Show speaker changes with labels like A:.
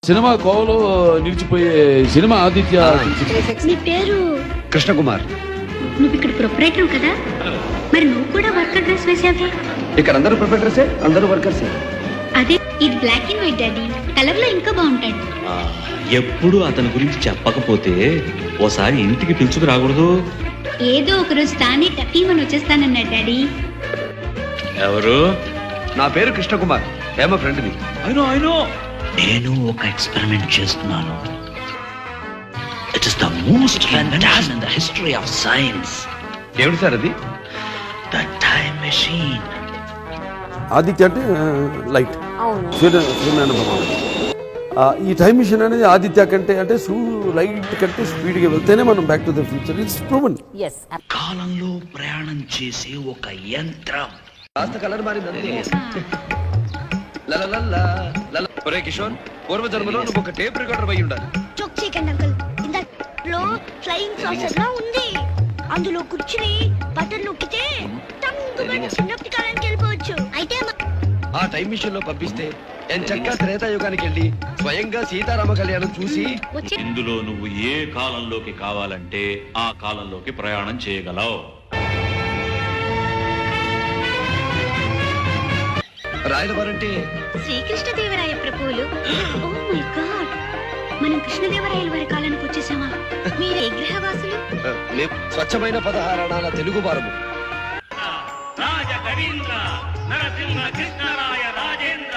A: Cinema కోవలో నిలిచిపోయే cinema Aditya.
B: నీ పేరు
C: కృష్ణకుమార్.
B: నువ్వు ఇక్కడ ప్రొపరేటర్ కదా, మరి నువ్వు కూడా వర్కర్ డ్రెస్ వేసావే?
C: ఇక్కడ అందరూ ప్రొపరేటర్సే, అందరూ వర్కర్సే.
B: అదే ఇది black and white daddy, colour లో ఇంకా బాగుంటాడు.
D: ఎప్పుడు అతని గురించి చెప్పకపోతే ఓసారి ఇంటికి పిలుచుకు రాకూడదు?
B: ఏదో ఒక రోజు తానే టపీమని వచ్చేస్తానన్నాడు డాడీ.
D: ఎవరు?
C: నా పేరు కృష్ణకుమార్, హేమ ఫ్రెండ్ని.
D: అయినో నేను ఒక ఎక్స్పెరిమెంట్ చేస్తున్నాను. It is the most fantastic in the history of science.
C: ఏమిటి సార్ అది?
D: The time machine.
E: ఆదిత్య అంటే లైట్, సూర్యనారాయణ భగవాన్. ఈ టైం మిషన్ అనేది ఆదిత్య కంటే అంటే లైట్ కంటే స్పీడ్గా వెళ్తేనే మనం back to the future. It's proven.
D: కాలంలో ప్రయాణం చేసే ఒక యంత్రం.
C: కాస్త కలర్ మారింది. ఒరే కిషోర్, పూర్వజన్మలో నువ్వు ఒక టేప్ రికార్డర్ అయి ఉండాలి.
F: చోక్ చేయకండి అంకుల్. ఇందులో ఫ్లయింగ్ సాసర్ లా ఉంది. అందులో కూర్చుని బటన్ నొక్కితే టంగుమని చిన్నప్పటి కాలానికి వెళ్ళిపోవచ్చు. అయితే
C: ఆ టైం మిషన్ లో పంపిస్తే ఎంచక్కా త్రేతాయుగానికి వెళ్ళి స్వయంగా సీతారామ కళ్యాణం చూసి
D: ఇందులో నువ్వు ఏ కాలంలోకి కావాలంటే ఆ కాలంలోకి ప్రయాణం చేయగలవు.
C: రాయలవారంటే
B: శ్రీకృష్ణదేవరాయ ప్రభువులు. ఓ మై గాడ్, మనం కృష్ణదేవరాయల వారి కాలానికి వచ్చేసామా? మీరే గ్రహవాసులు.
C: మేము స్వచ్ఛమైన 16 తెలుగు వారము.
D: రాజ కవీంద్ర నరసింహ కృష్ణరాయ రాజేంద్ర